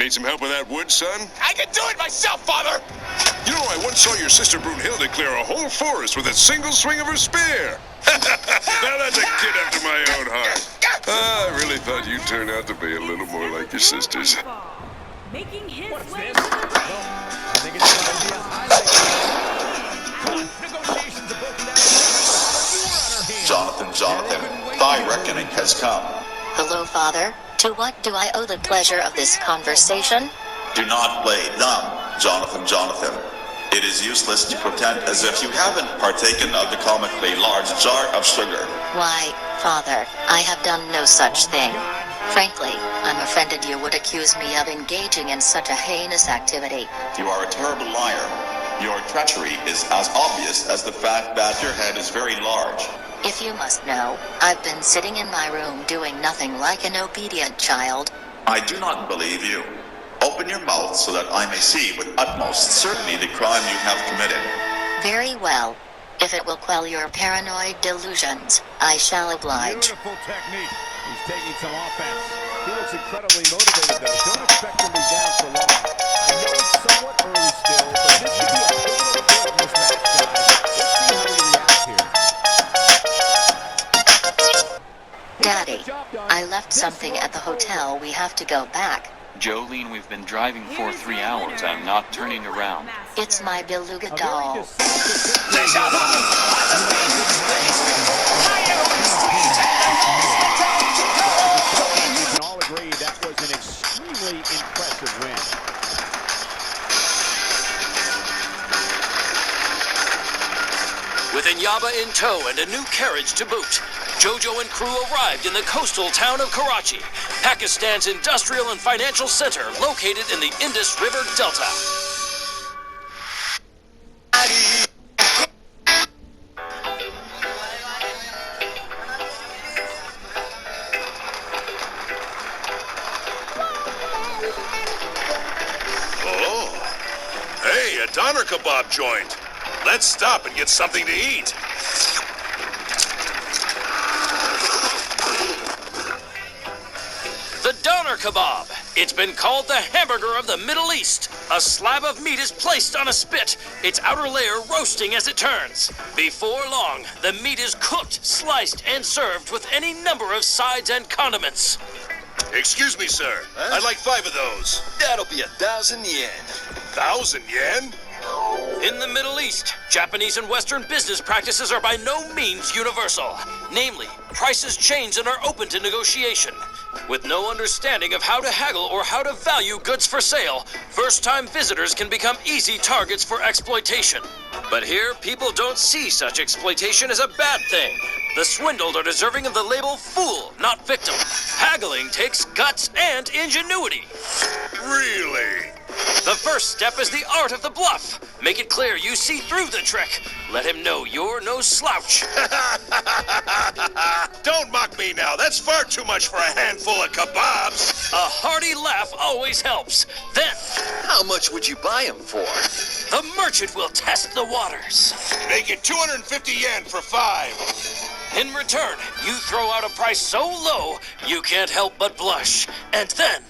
need some help with that wood, son? I can do it myself, Father! You know, I once saw your sister Brunhilde clear a whole forest with a single swing of her spear. Now that's a kid after my own heart. I really thought you'd turn out to be a little more like your sisters. Making his What's way this? to the ring. I think it's going to be a highlight. Come on, negotiations are broken down. Jonathan, thy reckoning has come. Hello, Father. To what do I owe the pleasure of this conversation? Do not play dumb, Jonathan. It is useless to pretend as if you haven't partaken of the comically large jar of sugar. Why, Father, I have done no such thing. Frankly, I'm offended you would accuse me of engaging in such a heinous activity. You are a terrible liar. Your treachery is as obvious as the fact that your head is very large. If you must know, I've been sitting in my room doing nothing like an obedient child. I do not believe you. Open your mouth so that I may see with utmost certainty the crime you have committed. Very well. If it will quell your paranoid delusions, I shall oblige. Beautiful technique. He's taking some offense. He looks incredibly motivated, though. Don't expect him to be down for long. I know it's somewhat early still, but this could be a pivotal point in this match, guys. Let's see how he reacts here. Daddy, I left something at the hotel. We have to go back. Jolene, we've been driving for 3 hours. I'm not turning around. It's my beluga doll. We can all agree that was an extremely impressive win. With Inyaba in tow and a new carriage to boot, Jojo and crew arrived in the coastal town of Karachi, Pakistan's industrial and financial center located in the Indus River Delta. Oh, hey, a doner kebab joint. Let's stop and get something to eat. The doner kebab. It's been called the hamburger of the Middle East. A slab of meat is placed on a spit, its outer layer roasting as it turns. Before long, the meat is cooked, sliced, and served with any number of sides and condiments. Excuse me, sir. I'd like 5 of those. That'll be 1,000 yen. 1,000 yen? In the Middle East, Japanese and Western business practices are by no means universal. Namely, prices change and are open to negotiation. With no understanding of how to haggle or how to value goods for sale, first-time visitors can become easy targets for exploitation. But here, people don't see such exploitation as a bad thing. The swindled are deserving of the label fool, not victim. Haggling takes guts and ingenuity. Really? The first step is the art of the bluff. Make it clear you see through the trick. Let him know you're no slouch. Don't mock me now. That's far too much for a handful of kebabs. A hearty laugh always helps. Then, How much would you buy him for? the merchant will test the waters. Make it 250 yen for 5. In return, you throw out a price so low, you can't help but blush. And then...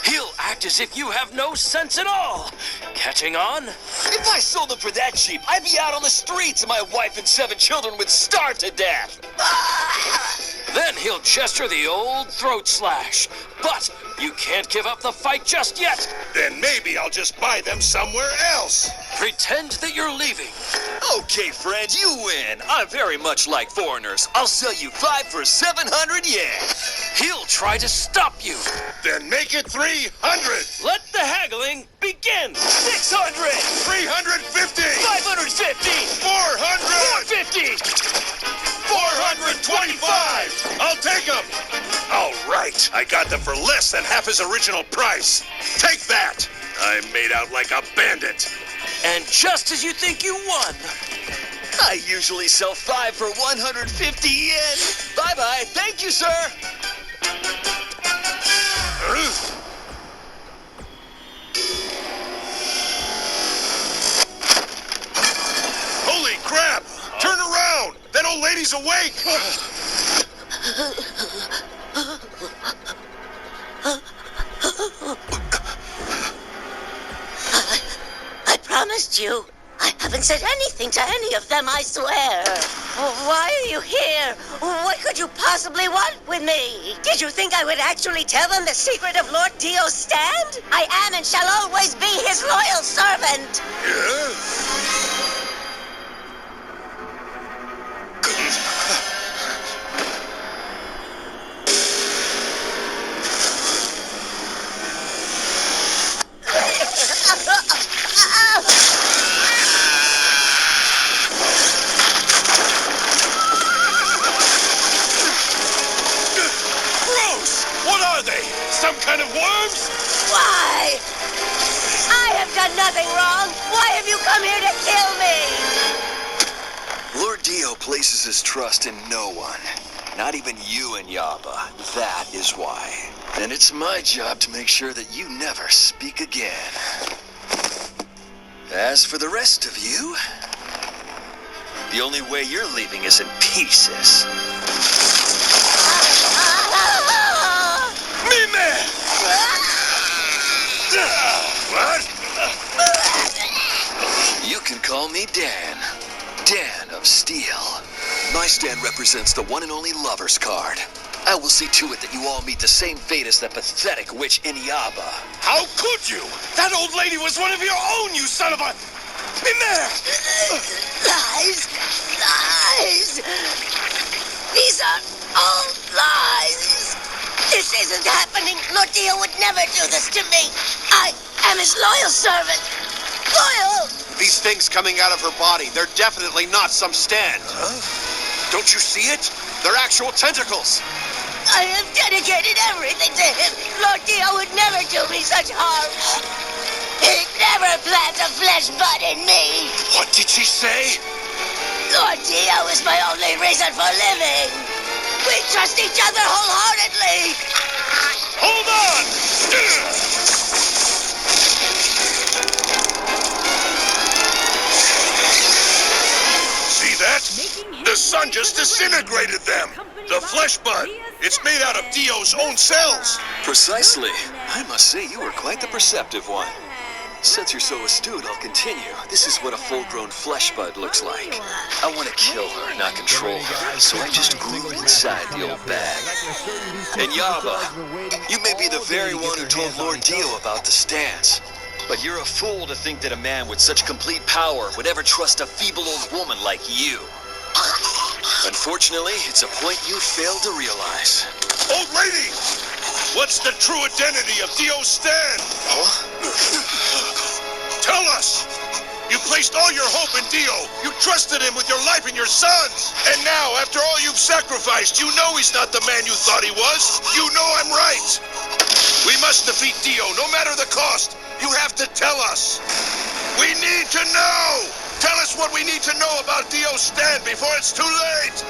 he'll act as if you have no sense at all. Catching on? If I sold him for that cheap, I'd be out on the streets and my wife and 7 children would starve to death. Then he'll gesture the old throat slash. But you can't give up the fight just yet. Then maybe I'll just buy them somewhere else. Pretend that you're leaving. Okay, friend, you win. I'm very much like foreigners. I'll sell you 5 for 700 yen. He'll try to stop you. Then make it 300. Let the haggling begin. 600! 350. 550! 400. 450! 425. I'll take them. All right, I got them for less than half his original price. Take that. I made out like a bandit. And just as you think you won, I usually sell 5 for 150 yen. Bye-bye. Thank you, sir. Holy crap! Turn around! That old lady's awake! against you. I haven't said anything to any of them, I swear. Why are you here? What could you possibly want with me? Did you think I would actually tell them the secret of Lord Dio's stand? I am and shall always be his loyal servant. Some kind of worms? Why? I have done nothing wrong. Why have you come here to kill me? Lord Dio places his trust in no one. Not even you and Yaba. That is why. And it's my job to make sure that you never speak again. As for the rest of you, the only way you're leaving is in pieces. What? You can call me Dan. Dan of Steel. My stand represents the one and only lover's card. I will see to it that you all meet the same fate as that pathetic witch Inuyaba. How could you? That old lady was one of your own, you son of a... In there! Lies! Lies! These are all lies! This isn't happening. Lord Dio would never do this to me. I am his loyal servant. Loyal! These things coming out of her body, they're definitely not some stand. Don't you see it? They're actual tentacles. I have dedicated everything to him. Lord Dio would never do me such harm. He never plants a flesh bud in me. What did she say? Lord Dio is my only reason for living. We trust each other wholeheartedly. Hold on! See that? The sun just disintegrated them. The flesh bud. It's made out of Dio's own cells. Precisely. I must say you were quite the perceptive one. Since you're so astute, I'll continue. This is what a full-grown flesh bud looks like. I want to kill her, not control her, so I just grew inside the old bag. And Yaba, you may be the very one who told Lord Dio about the stance, but you're a fool to think that a man with such complete power would ever trust a feeble old woman like you. Unfortunately, it's a point you failed to realize. Old lady! What's the true identity of Dio's stand? Tell us! You placed all your hope in Dio. You trusted him with your life and your sons. And now, after all you've sacrificed, you know he's not the man you thought he was. You know I'm right. We must defeat Dio, no matter the cost. You have to tell us. We need to know. Tell us what we need to know about Dio's stand before it's too late.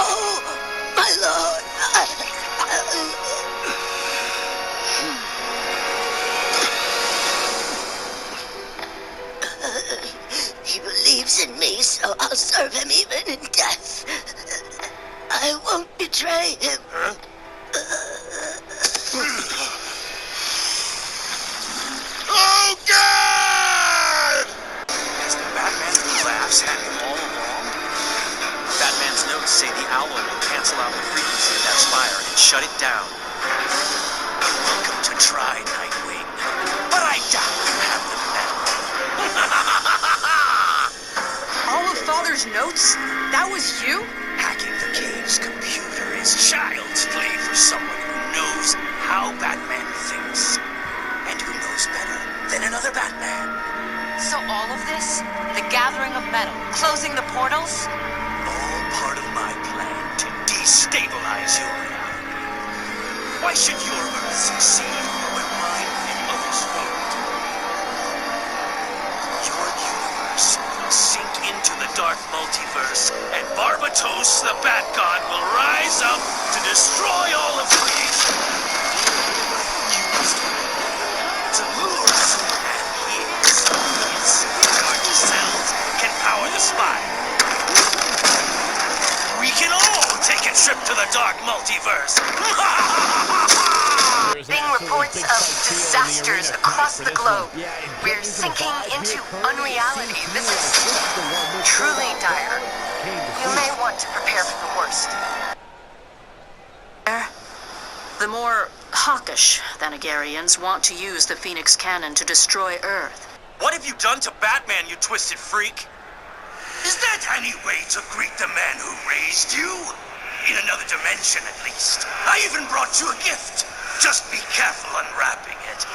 Oh, my lord. He believes in me, so I'll serve him even in death. I won't betray him. Oh, God! Is the Batman who laughs had him all along? Batman's notes say the owl will cancel out the frequency of that spire and shut it down. Welcome to try, Nightwing. But I doubt you have the metal. All of Father's notes? That was you? Hacking the cave's computer is child's play for someone who knows how Batman thinks. And who knows better than another Batman? So all of this? The gathering of metal, closing the portals? All part of my plan to destabilize your reality. Why should your Earth succeed when mine and others fail? Your universe will sink into the dark multiverse, and Barbatos, the Bat God, will rise up to destroy all of creation. You must to lure us, and his dark cells can power the spire. We can all take a trip to the dark multiverse. being reports of disasters across the globe. We're sinking into unreality. This is truly dire. You may want to prepare for the worst. The more hawkish Thanagarians want to use the Phoenix Cannon to destroy Earth. What have you done to Batman, you twisted freak? Is that any way to greet the man who raised you? In another dimension, at least. I even brought you a gift. Just be careful unwrapping it.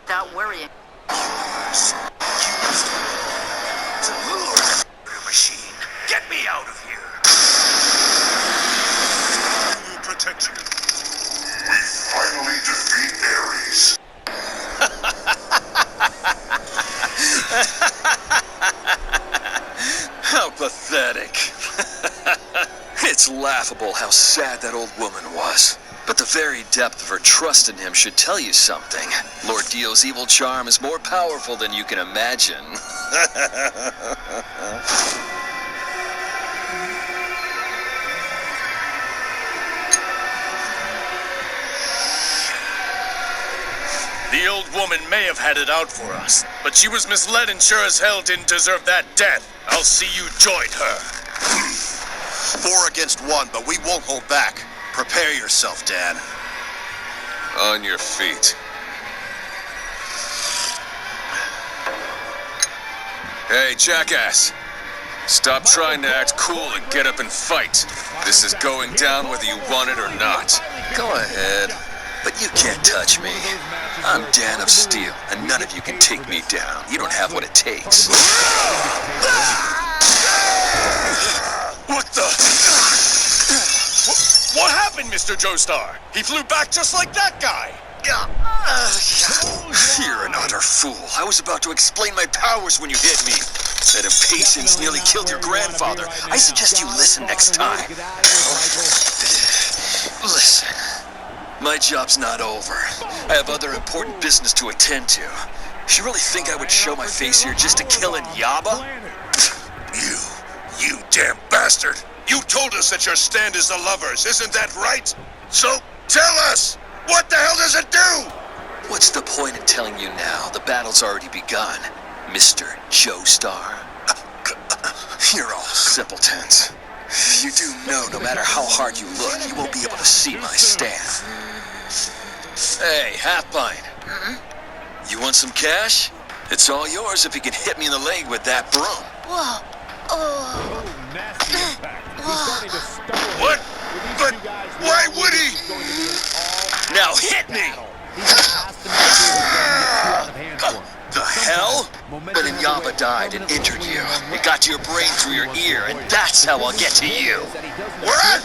Without worrying. Machine, get me out of here. I will protect you. We finally defeat Ares. How pathetic. It's laughable how sad that old woman was. But the very depth of her trust in him should tell you something. Lord Dio's evil charm is more powerful than you can imagine. The old woman may have had it out for us, but she was misled and sure as hell didn't deserve that death. I'll see you join her. 4 against 1, but we won't hold back. Prepare yourself, Dan. On your feet. Hey, jackass. Stop trying to act cool and get up and fight. This is going down whether you want it or not. Go ahead. But you can't touch me. I'm Dan of Steel, and none of you can take me down. You don't have what it takes. What the? What happened, Mr. Joestar? He flew back just like that guy. You're an utter fool. I was about to explain my powers when you hit me. That impatience nearly killed your grandfather. I suggest you listen next time. Listen. My job's not over. I have other important business to attend to. You really think I would show my face here just to kill Inyaba? You damn bastard! You told us that your stand is the lovers, isn't that right? So, tell us! What the hell does it do? What's the point in telling you now? The battle's already begun, Mr. Joestar. You're all simpletons. You do know no matter how hard you look, you won't be able to see my stand. Hey, Halfbind. You want some cash? It's all yours if you can hit me in the leg with that broom. Whoa. Oh. What? But why would he? Now hit me! The hell? But Inyaba died and injured you. It got to your brain through your ear, and that's how I'll get to you. What?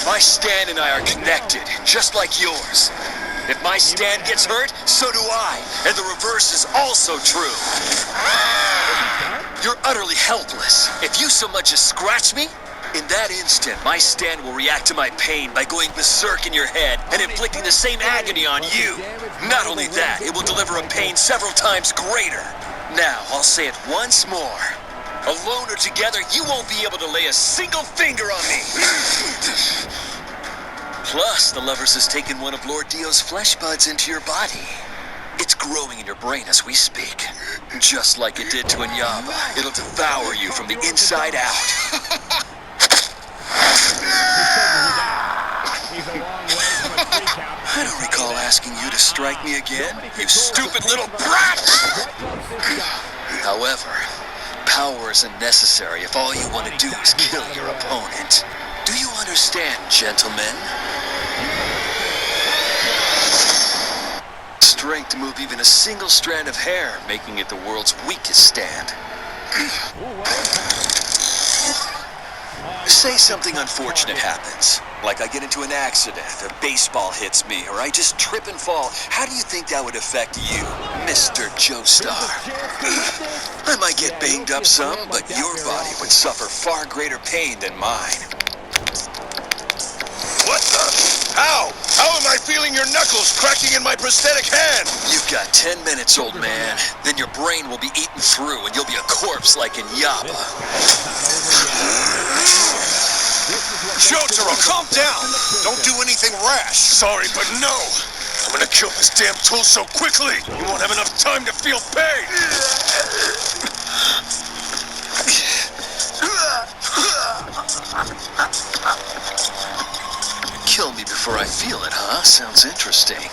My stand and I are connected, just like yours. If my stand gets hurt, so do I. And the reverse is also true. You're utterly helpless. If you so much as scratch me, in that instant, my stand will react to my pain by going berserk in your head and inflicting the same agony on you. Not only that, it will deliver a pain several times greater. Now, I'll say it once more. Alone or together, you won't be able to lay a single finger on me. Plus, the Lovers has taken one of Lord Dio's flesh buds into your body. It's growing in your brain as we speak. Just like it did to Inyaba, it'll devour you from the inside out. I don't recall asking you to strike me again, you stupid little brat! However, power isn't necessary if all you want to do is kill your opponent. Do you understand, gentlemen? Strength to move even a single strand of hair, making it the world's weakest stand. Say something unfortunate happens, like I get into an accident, a baseball hits me, or I just trip and fall. How do you think that would affect you, Mr. Joestar? I might get banged up some, but your body would suffer far greater pain than mine. What the? How? How am I feeling? feeling your knuckles cracking in my prosthetic hand. You've got 10 minutes, old man. Then your brain will be eaten through and you'll be a corpse like in Yaba. Jotaro, calm down. Don't do anything rash. Sorry, but no. I'm gonna kill this damn tool so quickly, you won't have enough time to feel pain. Kill me before I feel it, huh? Sounds interesting.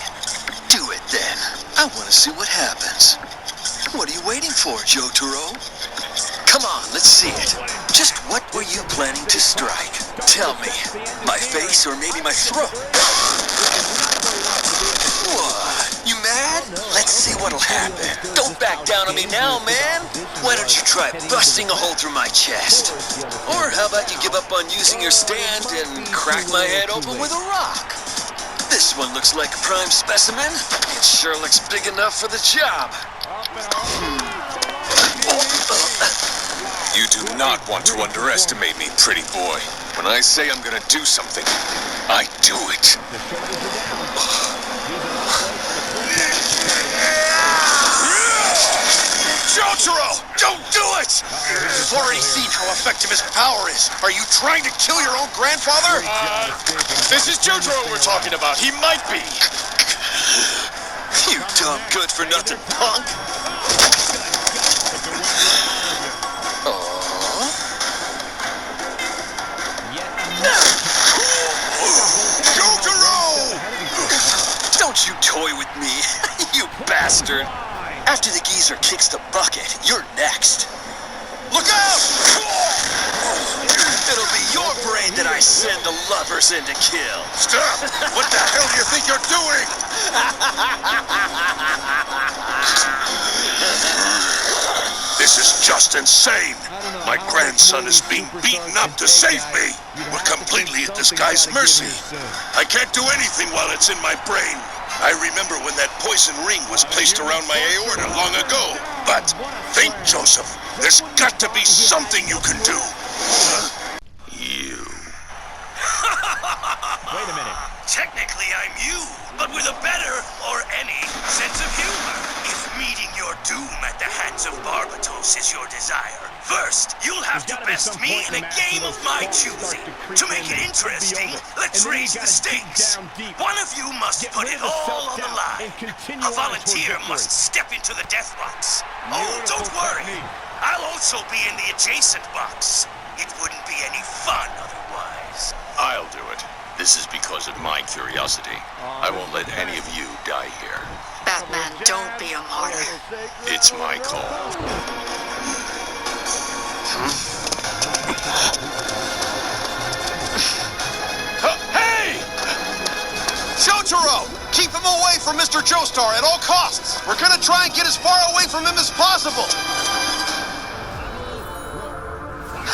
Do it then. I want to see what happens. What are you waiting for, Jotaro? Come on, let's see it. Just what were you planning to strike? Tell me. My face or maybe my throat? What? You mad? Let's see what'll happen. Don't back down on me now, man. Why don't you try busting a hole through my chest? Or how about you give up on using your stand and crack my head open with a rock? This one looks like a prime specimen. It sure looks big enough for the job. You do not want to underestimate me, pretty boy. When I say I'm gonna do something, I do it. Jotaro! Don't do it! You've already seen how effective his power is. Are you trying to kill your own grandfather? This is Jotaro we're talking about. He might be. You dumb good-for-nothing punk. Jotaro! Don't you toy with me, you bastard. After the geezer kicks the bucket, you're next. Look out! It'll be your brain that I send the lovers in to kill. Stop! What the hell do you think you're doing? This is just insane. My grandson is being beaten up to save me. We're completely at this guy's mercy. I can't do anything while it's in my brain. I remember when that poison ring was placed around my aorta long ago. But think, Joseph, there's got to be something you can do. You. Wait a minute. Technically, I'm you, but with a better, or any, sense of humor. If meeting your doom at the hands of Barbatos is your desire, first, you'll have to best me in a game of my choosing. To make it interesting, let's raise the stakes. One of you must put it all on the line. A volunteer must step into the death box. Oh, don't worry. I'll also be in the adjacent box. It wouldn't be any fun otherwise. I'll do it. This is because of my curiosity. I won't let any of you die here. Batman, don't be a martyr. It's my call. Hey! Jotaro! Keep him away from Mr. Joestar at all costs! We're gonna try and get as far away from him as possible!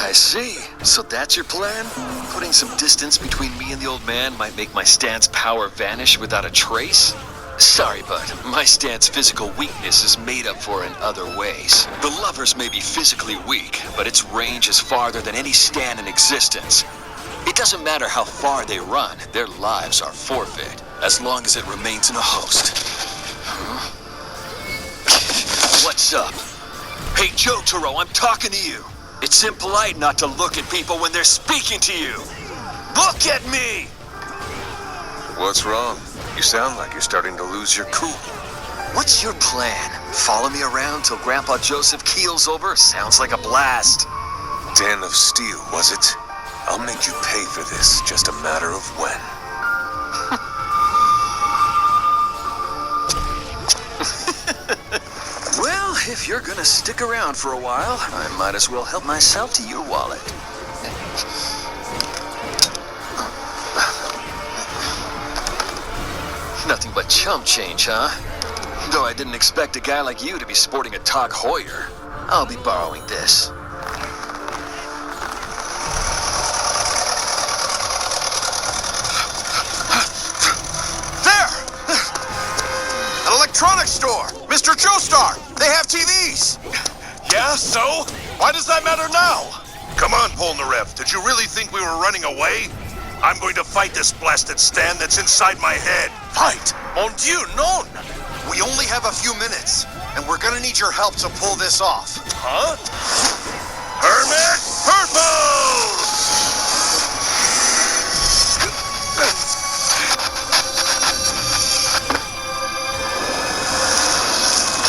I see. So that's your plan? Putting some distance between me and the old man might make my stand's power vanish without a trace? Sorry, bud. My stand's physical weakness is made up for in other ways. The lovers may be physically weak, but its range is farther than any stand in existence. It doesn't matter how far they run, their lives are forfeit, as long as it remains in a host. Huh? What's up? Hey, Jotaro, I'm talking to you. It's impolite not to look at people when they're speaking to you. Look at me! What's wrong? You sound like you're starting to lose your cool. What's your plan? Follow me around till Grandpa Joseph keels over? Sounds like a blast. Den of Steel, was it? I'll make you pay for this, just a matter of when. Well, if you're gonna stick around for a while, I might as well help myself to your wallet. Nothing but chump change, huh? Though I didn't expect a guy like you to be sporting a Tag Heuer. I'll be borrowing this. There! An electronics store! Mr. Joestar! They have TVs! Yeah, so? Why does that matter now? Come on, Polnareff. Did you really think we were running away? I'm going to fight this blasted stand that's inside my head. Fight! Mon Dieu, non! We only have a few minutes, and we're gonna need your help to pull this off. Huh? Hermit Purple!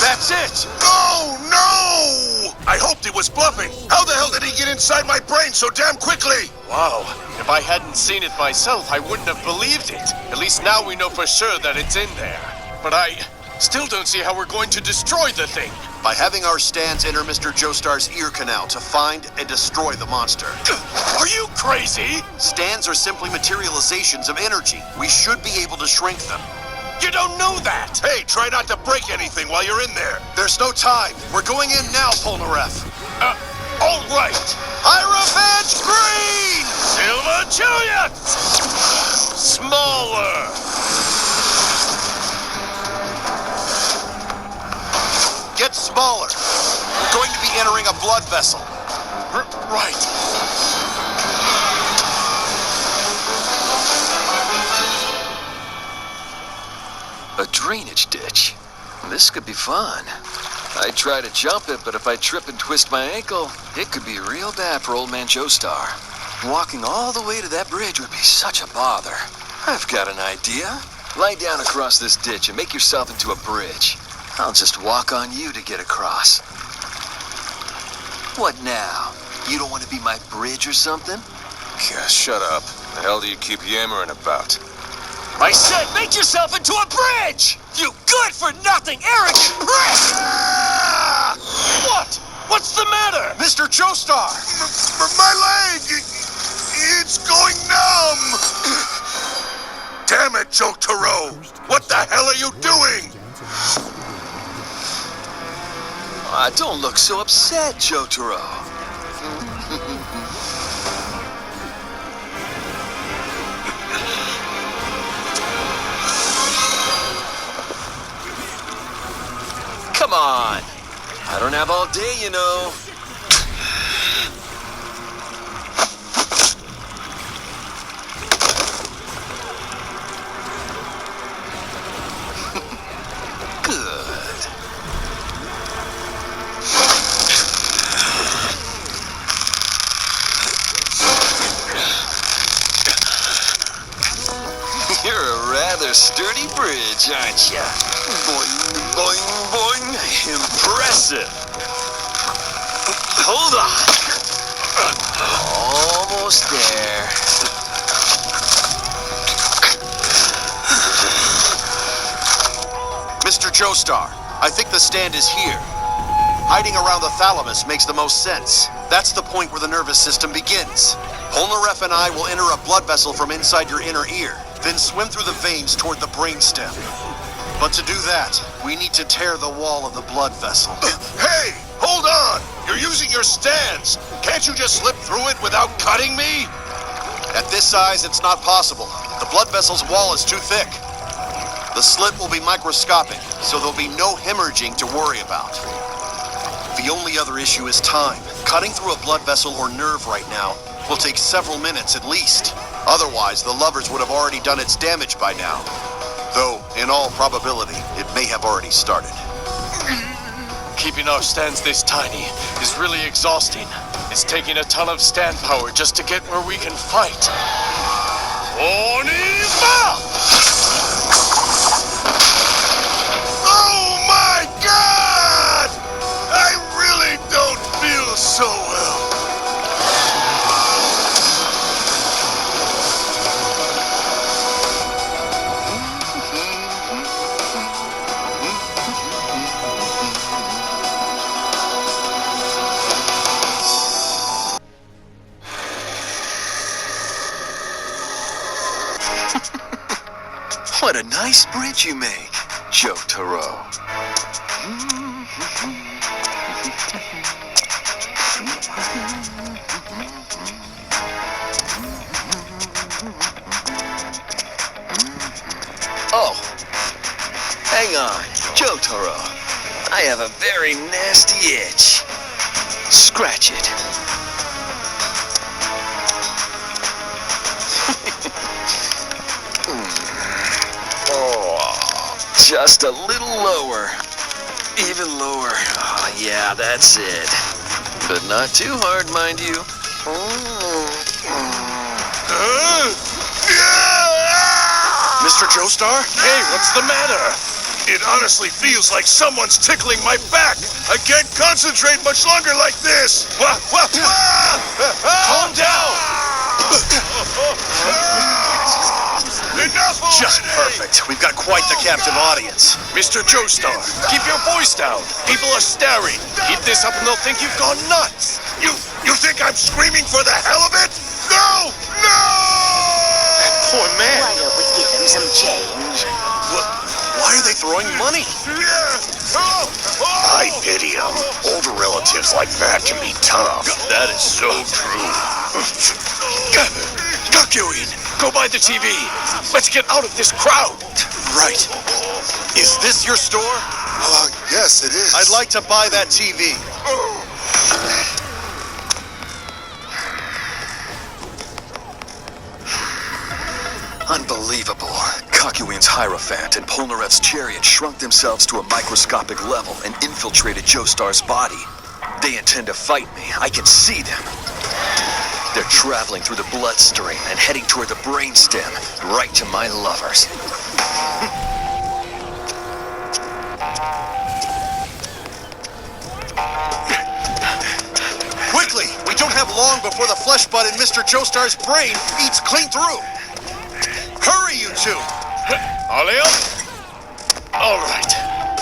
That's it! Oh, no! I hoped he was bluffing. How the hell did he get inside my brain so damn quickly? Wow. If I hadn't seen it myself, I wouldn't have believed it. At least now we know for sure that it's in there. But I still don't see how we're going to destroy the thing. By having our stands enter Mr. Joestar's ear canal to find and destroy the monster. Are you crazy? Stands are simply materializations of energy. We should be able to shrink them. You don't know that! Hey, try not to break anything while you're in there. There's no time. We're going in now, Polnareff. All right. Hierophant Green! Silver Juliet! Smaller! Get smaller. We're going to be entering a blood vessel. Right. A drainage ditch. This could be fun. I'd try to jump it, but if I trip and twist my ankle, it could be real bad for old man Joestar. Walking all the way to that bridge would be such a bother. I've got an idea. Lie down across this ditch and make yourself into a bridge. I'll just walk on you to get across. What now? You don't want to be my bridge or something? Yeah, shut up. The hell do you keep yammering about? I said make yourself into a bridge! You good-for-nothing, arrogant prick! What? What's the matter? Mr. Joestar! My leg! It's going numb! Damn it, Jotaro! What the hell are you doing? Don't look so upset, Jotaro. Come on. I don't have all day, you know. Good. You're a rather sturdy bridge, aren't ya? Boing, boing, boing. Impressive. Hold on. Almost there. Mr. Joestar, I think the stand is here. Hiding around the thalamus makes the most sense. That's the point where the nervous system begins. Polnareff and I will enter a blood vessel from inside your inner ear, then swim through the veins toward the brainstem. But to do that, we need to tear the wall of the blood vessel. Hey, hold on! You're using your stands. Can't you just slip through it without cutting me? At this size, it's not possible. The blood vessel's wall is too thick. The slit will be microscopic, so there'll be no hemorrhaging to worry about. The only other issue is time. Cutting through a blood vessel or nerve right now will take several minutes at least. Otherwise, the lovers would have already done its damage by now. Though, in all probability, it may have already started. Keeping our stands this tiny is really exhausting. It's taking a ton of stand power just to get where we can fight. Oniva! Oh my God! I really don't feel so well. What a nice bridge you make, Jotaro. Oh, hang on, Jotaro. I have a very nasty itch. Scratch it. Just a little lower. Even lower. Oh, yeah, that's it. But not too hard, mind you. Mr. Joestar? Hey, what's the matter? It honestly feels like someone's tickling my back. I can't concentrate much longer like this. Calm down. Enough already. Just perfect. We've got quite the captive audience. Mr. Joestar, keep your voice down. People are staring. Keep this up and they'll think you've gone nuts. You think I'm screaming for the hell of it? No! No! That poor man. Why don't we give him some change? Why are they throwing money? I pity him. Older relatives like that can be tough. That is so true. Gakuin, go buy the TV. Let's get out of this crowd. Right. Is this your store? Yes, it is. I'd like to buy that TV. Unbelievable. Kakuin's Hierophant and Polnareff's chariot shrunk themselves to a microscopic level and infiltrated Joestar's body. They intend to fight me. I can see them. They're traveling through the bloodstream and heading toward the brainstem, right to my lovers. Quickly! We don't have long before the flesh bud in Mr. Joestar's brain eats clean through. Hurry, you two! Ollie up? All right.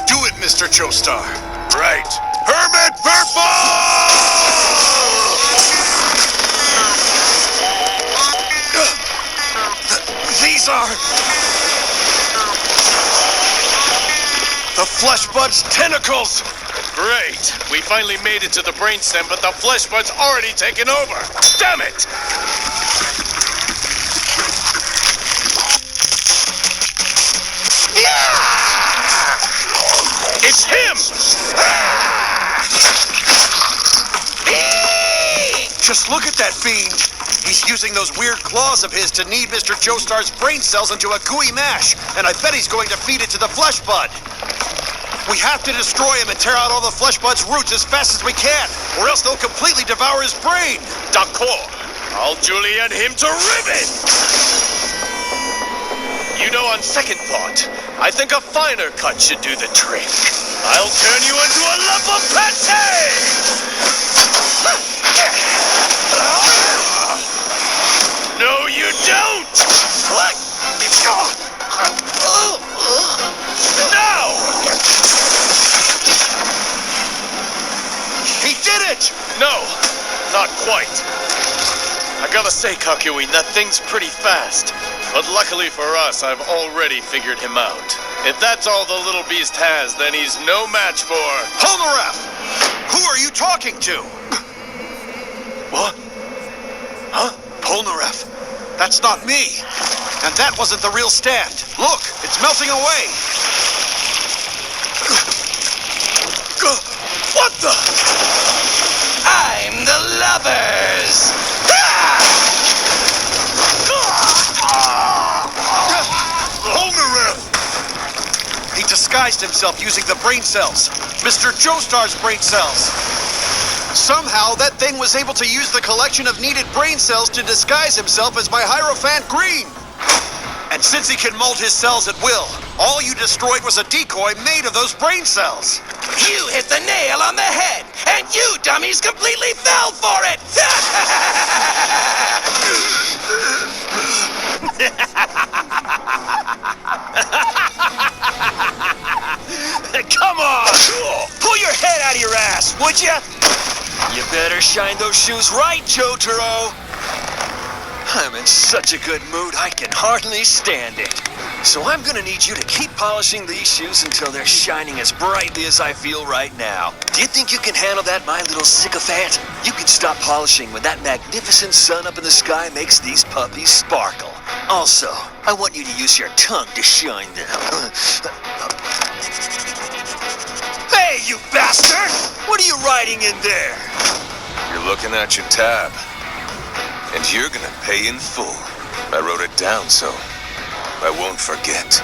Do it, Mr. Joestar. Right. Hermit Purple! These are... the flesh bud's tentacles! Great. We finally made it to the brainstem, but the flesh bud's already taken over. Damn it! It's him! Just look at that fiend. He's using those weird claws of his to knead Mr. Joestar's brain cells into a gooey mash, and I bet he's going to feed it to the flesh bud. We have to destroy him and tear out all the flesh bud's roots as fast as we can, or else they'll completely devour his brain. D'accord. I'll julienne him to ribbons! You know, on second thought, I think a finer cut should do the trick. I'll turn you into a lump of pate! No, you don't! Now! He did it! No, not quite. I gotta say, Kakuin, that thing's pretty fast. But luckily for us, I've already figured him out. If that's all the little beast has, then he's no match for... Polnareff! Who are you talking to? What? Huh? Polnareff. That's not me. And that wasn't the real stand. Look, it's melting away. What the? I'm the lovers! Polnareff! He disguised himself using the brain cells. Mr. Joestar's brain cells. Somehow, that thing was able to use the collection of needed brain cells to disguise himself as my Hierophant Green. And since he can mold his cells at will, all you destroyed was a decoy made of those brain cells. You hit the nail on the head, and you dummies completely fell for it! Come on! Pull your head out of your ass, would ya? You better shine those shoes right, Jotaro. I'm in such a good mood, I can hardly stand it. So I'm gonna need you to keep polishing these shoes until they're shining as brightly as I feel right now. Do you think you can handle that, my little sycophant? You can stop polishing when that magnificent sun up in the sky makes these puppies sparkle. Also, I want you to use your tongue to shine them. Hey, you bastard! What are you writing in there? You're looking at your tab. And you're gonna pay in full. I wrote it down so I won't forget.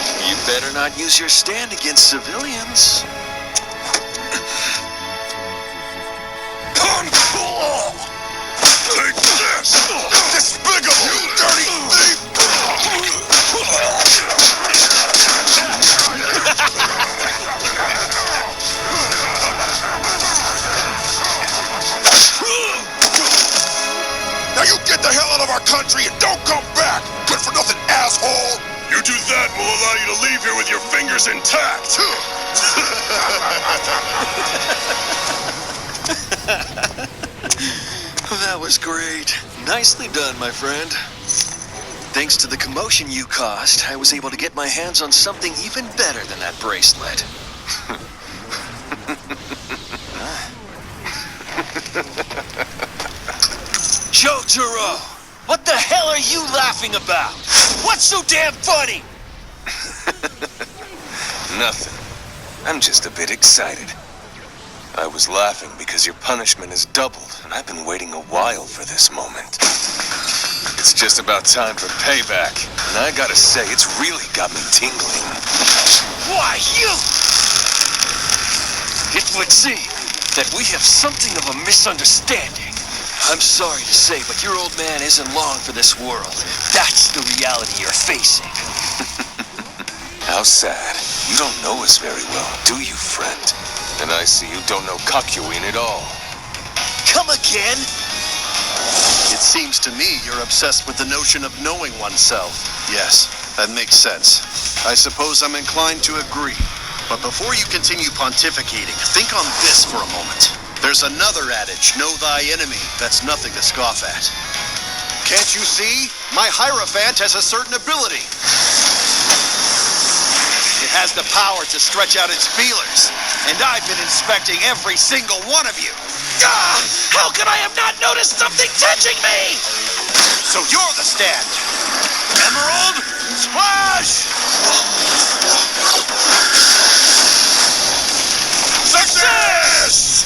You better not use your stand against civilians. Take this! Despicable! You dirty thief! Now you get the hell out of our country and don't come back! Good for nothing, asshole! You do that, we'll allow you to leave here with your fingers intact! That was great. Nicely done, my friend. Thanks to the commotion you caused, I was able to get my hands on something even better than that bracelet. Jotaro! What the hell are you laughing about? What's so damn funny? Nothing. I'm just a bit excited. I was laughing because your punishment is doubled, and I've been waiting a while for this moment. It's just about time for payback, and I gotta say, it's really got me tingling. Why, you! It would seem that we have something of a misunderstanding. I'm sorry to say, but your old man isn't long for this world. That's the reality you're facing. How sad. You don't know us very well, do you, friend? And I see you don't know Kakyoin at all. Come again? It seems to me you're obsessed with the notion of knowing oneself. Yes, that makes sense. I suppose I'm inclined to agree. But before you continue pontificating, think on this for a moment. There's another adage, know thy enemy. That's nothing to scoff at. Can't you see? My Hierophant has a certain ability. It has the power to stretch out its feelers. And I've been inspecting every single one of you. Ah! How could I have not noticed something touching me? So you're the stand. Emerald, splash! Success!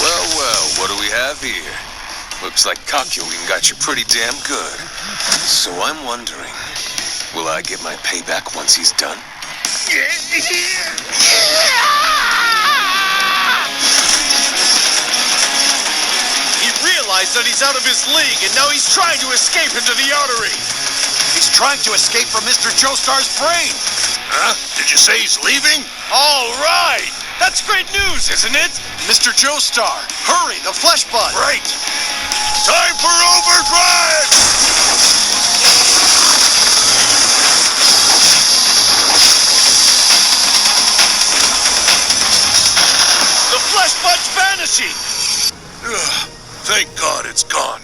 Well, well, what do we have here? Looks like Kakyoin got you pretty damn good. So I'm wondering, will I get my payback once he's done? He realized that he's out of his league, and now he's trying to escape into the artery. He's trying to escape from Mr. Joestar's brain. Huh? Did you say he's leaving? All right! That's great news, isn't it? Mr. Joestar, hurry, the flesh bud. Right. Time for overdrive! The flesh bud's vanishing! Thank God it's gone.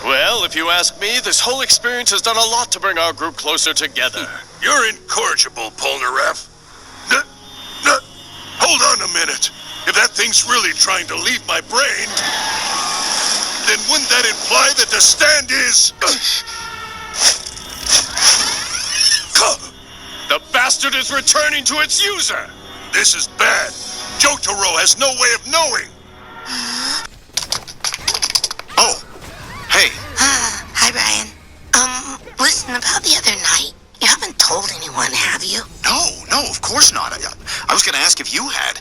Well, if you ask me, this whole experience has done a lot to bring our group closer together. You're incorrigible, Polnareff. Hold on a minute. If that thing's really trying to leave my brain, then wouldn't that imply that the stand is... The bastard is returning to its user! This is bad. Jotaro has no way of knowing. Oh, hey. Hi, Brian. Listen, about the other night, you haven't told anyone, have you? No, of course not. I was going to ask if you had.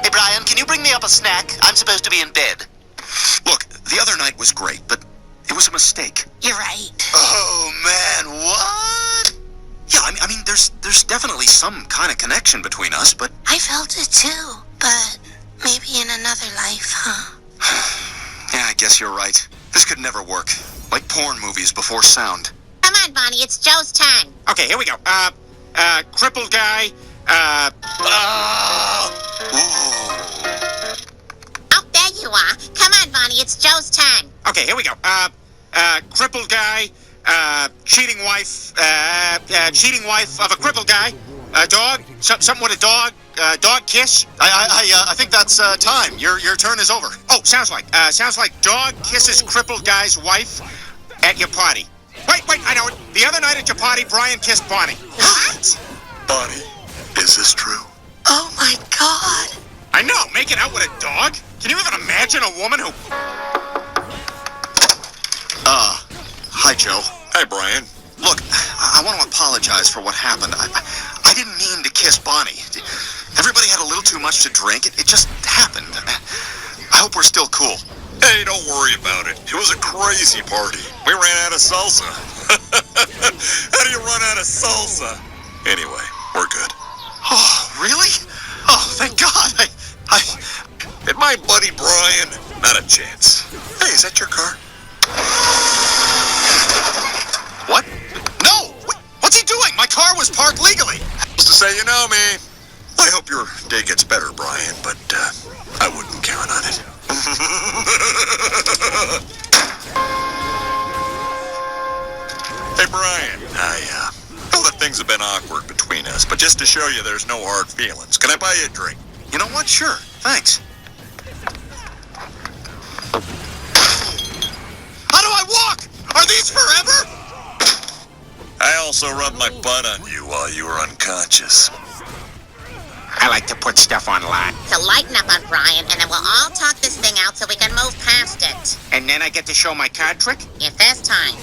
Hey, Brian, can you bring me up a snack? I'm supposed to be in bed. Look, the other night was great, but it was a mistake. You're right. Oh, man, what? Yeah, I mean, there's definitely some kind of connection between us, but... I felt it too, but maybe in another life, huh? Yeah, I guess you're right. This could never work. Like porn movies before sound. Come on, Bonnie, it's Joe's turn. Okay, here we go. Crippled guy, Oh, there you are. Come on, Bonnie, it's Joe's turn. Okay, here we go. Crippled guy, cheating wife of a crippled guy, dog, something with a dog, dog kiss. I think that's time. Your turn is over. Oh, sounds like dog kisses crippled guy's wife at your party. Wait, I know it. The other night at your party, Brian kissed Bonnie. What? Bonnie, is this true? Oh my God. I know, making out with a dog? Can you even imagine a woman who... Hi, Joe. Hi, Brian. Look, I want to apologize for what happened. I didn't mean to kiss Bonnie. Everybody had a little too much to drink. It just happened. I hope we're still cool. Hey, don't worry about it. It was a crazy party. We ran out of salsa. How do you run out of salsa? Anyway, we're good. Oh, really? Oh, thank God. And my buddy Brian, not a chance. Hey, is that your car? What? No! What's he doing? My car was parked legally. Just to say you know me. I hope your day gets better, Brian, but I wouldn't count on it. Hey, Brian, I know that things have been awkward between us, but just to show you there's no hard feelings, can I buy you a drink? You know what? Sure. Thanks. How do I walk? Are these forever? I also rubbed my butt on you while you were unconscious. I like to put stuff online. So lighten up on Brian, and then we'll all talk this thing out so we can move past it. And then I get to show my card trick? If there's time.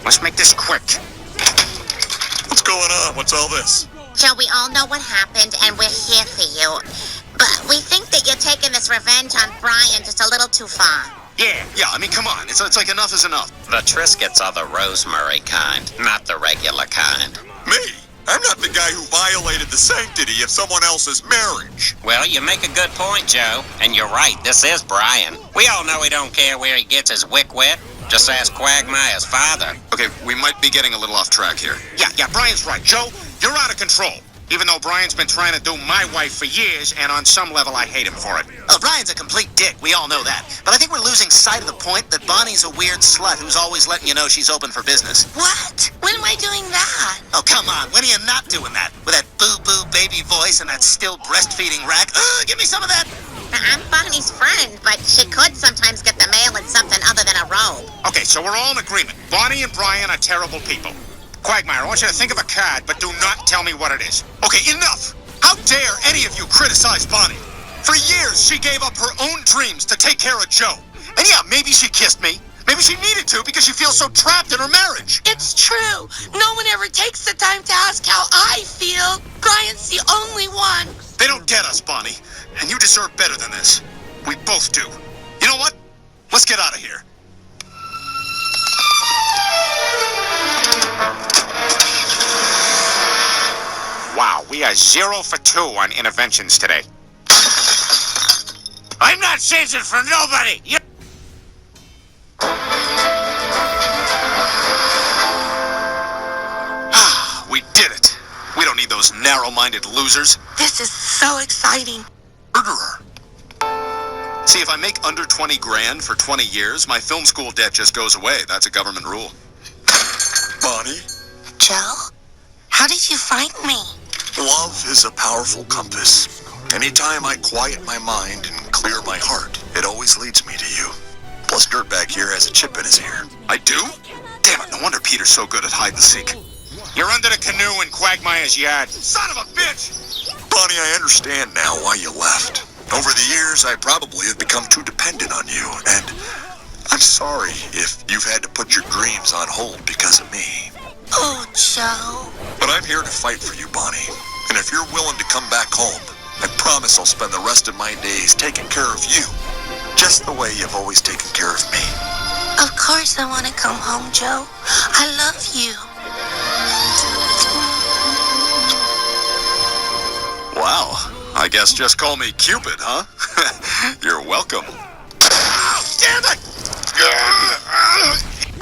Let's make this quick. What's going on? What's all this? Joe, we all know what happened, and we're here for you. But we think that you're taking this revenge on Brian just a little too far. Yeah, I mean, come on. It's like enough is enough. The Triscuits are the rosemary kind, not the regular kind. Me? I'm not the guy who violated the sanctity of someone else's marriage. Well, you make a good point, Joe. And you're right, this is Brian. We all know he don't care where he gets his wick wet. Just ask Quagmire's father. Okay, we might be getting a little off track here. Yeah, Brian's right. Joe, you're out of control. Even though Brian's been trying to do my wife for years, and on some level I hate him for it. Oh, Brian's a complete dick. We all know that. But I think we're losing sight of the point that Bonnie's a weird slut who's always letting you know she's open for business. What? When am I doing that? Oh, come on. When are you not doing that? With that boo-boo baby voice and that still breastfeeding rack? Give me some of that. I'm Bonnie's friend, but she could sometimes get the mail in something other than a robe. Okay, so we're all in agreement. Bonnie and Brian are terrible people. Quagmire, I want you to think of a card, but do not tell me what it is. Okay, enough! How dare any of you criticize Bonnie? For years, she gave up her own dreams to take care of Joe. And yeah, maybe she kissed me. Maybe she needed to because she feels so trapped in her marriage. It's true. No one ever takes the time to ask how I feel. Brian's the only one. They don't get us, Bonnie. And you deserve better than this. We both do. You know what? Let's get out of here. Wow, we are 0 for 2 on interventions today. I'm not changing for nobody! We did it. We don't need those narrow-minded losers. This is so exciting. Murderer. See, if I make under 20 grand for 20 years, my film school debt just goes away. That's a government rule. Bonnie? Joe? How did you find me? Love is a powerful compass. Anytime I quiet my mind and clear my heart, it always leads me to you. Plus, Dirtbag here has a chip in his ear. I do? Damn it, no wonder Peter's so good at hide-and-seek. You're under the canoe in Quagmire's yard. Son of a bitch! Bonnie, I understand now why you left. Over the years, I probably have become too dependent on you, and I'm sorry if you've had to put your dreams on hold because of me. Oh, Joe. But I'm here to fight for you, Bonnie. And if you're willing to come back home, I promise I'll spend the rest of my days taking care of you. Just the way you've always taken care of me. Of course I want to come home, Joe. I love you. Wow. I guess just call me Cupid, huh? You're welcome. Damn it!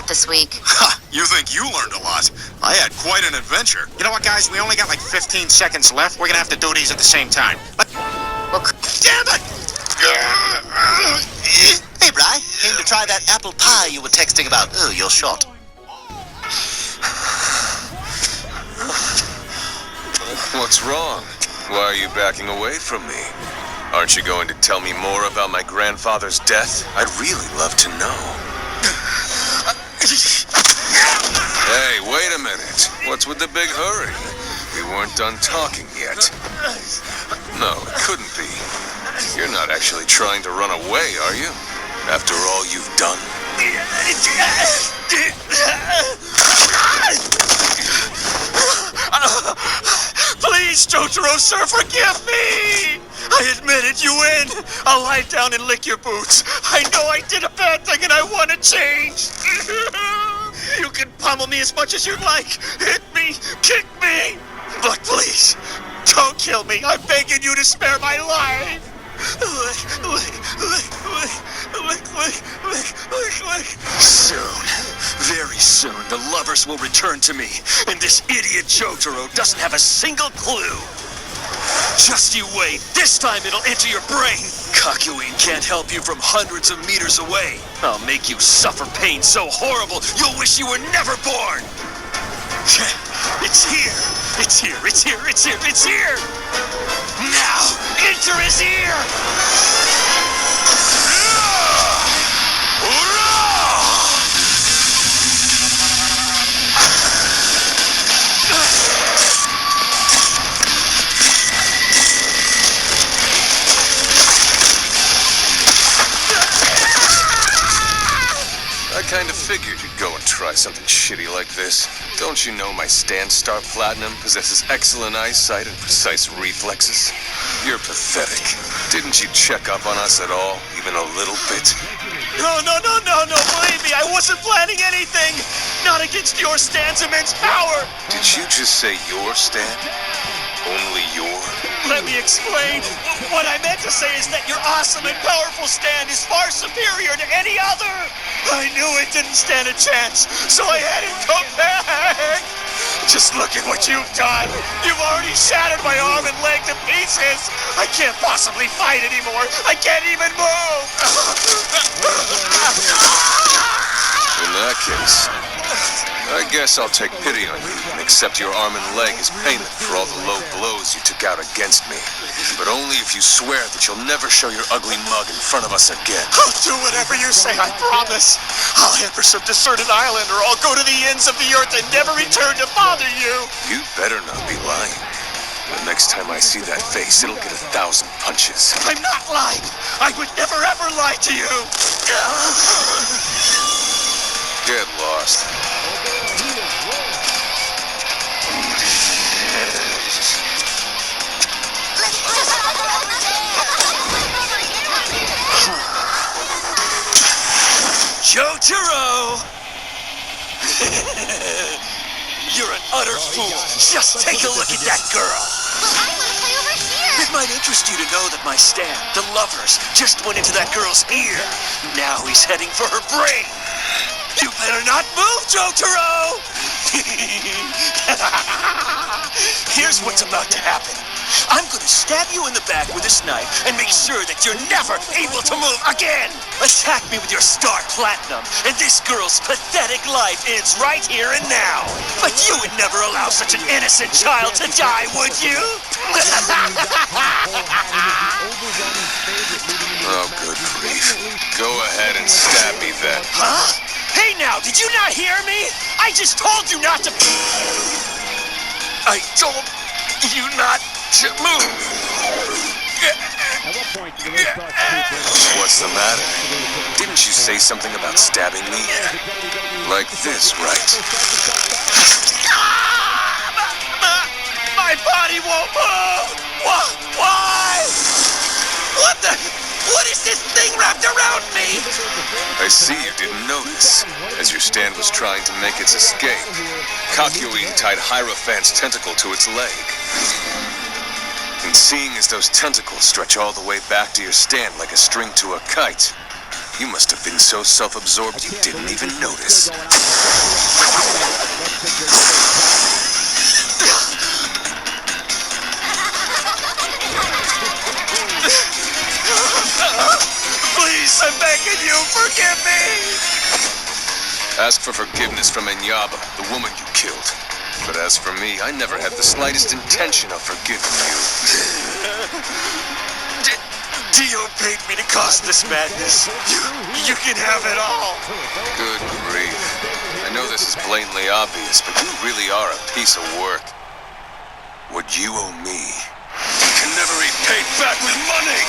This week. Ha! You think you learned a lot. I had quite an adventure. You know what, guys? We only got like 15 seconds left. We're gonna have to do these at the same time. Damn it! Hey, Bri. Came to try that apple pie you were texting about. Oh, you're short. What's wrong? Why are you backing away from me? Aren't you going to tell me more about my grandfather's death? I'd really love to know. Hey, wait a minute. What's with the big hurry? We weren't done talking yet. No, it couldn't be. You're not actually trying to run away, are you? After all you've done? Please, Jotaro, sir, forgive me! I admit it, you win! I'll lie down and lick your boots. I know I did a bad thing and I want to change! You can pummel me as much as you'd like. Hit me, kick me! But please, don't kill me. I'm begging you to spare my life! Soon, very soon, the lovers will return to me, and this idiot Jotaro doesn't have a single clue. Just you wait. This time it'll enter your brain. Kakuin can't help you from hundreds of meters away. I'll make you suffer pain so horrible you'll wish you were never born. It's here. It's here. It's here. It's here. It's here. Now, enter his ear. I kind of figured you'd go and try something shitty like this. Don't you know my Stand Star Platinum possesses excellent eyesight and precise reflexes? You're pathetic. Didn't you check up on us at all, even a little bit? No, believe me, I wasn't planning anything! Not against your Stand's immense power! Did you just say your Stand? Only your? Let me explain. What I meant to say is that your awesome and powerful Stand is far superior to any other! I knew it didn't stand a chance, so I had him come back! Just look at what you've done! You've already shattered my arm and leg to pieces! I can't possibly fight anymore! I can't even move! In that case, I guess I'll take pity on you and accept your arm and leg as payment for all the low blows you took out against me. But only if you swear that you'll never show your ugly mug in front of us again. I'll do whatever you say, I promise. I'll head for some deserted island, or I'll go to the ends of the earth and never return to bother you. You'd better not be lying. The next time I see that face, it'll get 1,000 punches. I'm not lying. I would never ever lie to you. Get lost. Jotaro! You're an utter fool. Just take a look at that girl. Well, I want to play over here. It might interest you to know that my Stand, the lovers, just went into that girl's ear. Now he's heading for her brain. You better not move, Jotaro! Here's what's about to happen. I'm gonna stab you in the back with this knife and make sure that you're never able to move again! Attack me with your Star Platinum, and this girl's pathetic life ends right here and now! But you would never allow such an innocent child to die, would you? Oh, good grief. Go ahead and stab me then. Huh? Hey now, did you not hear me? I just told you not to... I told you not to move. What's the matter? Didn't you say something about stabbing me? Like this, right? My body won't move! Why? What the... What is this thing wrapped around me? I see you didn't notice. As your Stand was trying to make its escape, Kakuin tied Hierophant's tentacle to its leg. And seeing as those tentacles stretch all the way back to your Stand like a string to a kite, you must have been so self-absorbed you didn't even notice. Please, I'm begging you, forgive me! Ask for forgiveness from Enyaba, the woman you killed. But as for me, I never had the slightest intention of forgiving you. Dio paid me to cause this madness. You can have it all. Good grief. I know this is blatantly obvious, but you really are a piece of work. What you owe me, you can never repay back with money!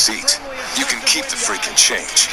receipt. You can keep the freaking change.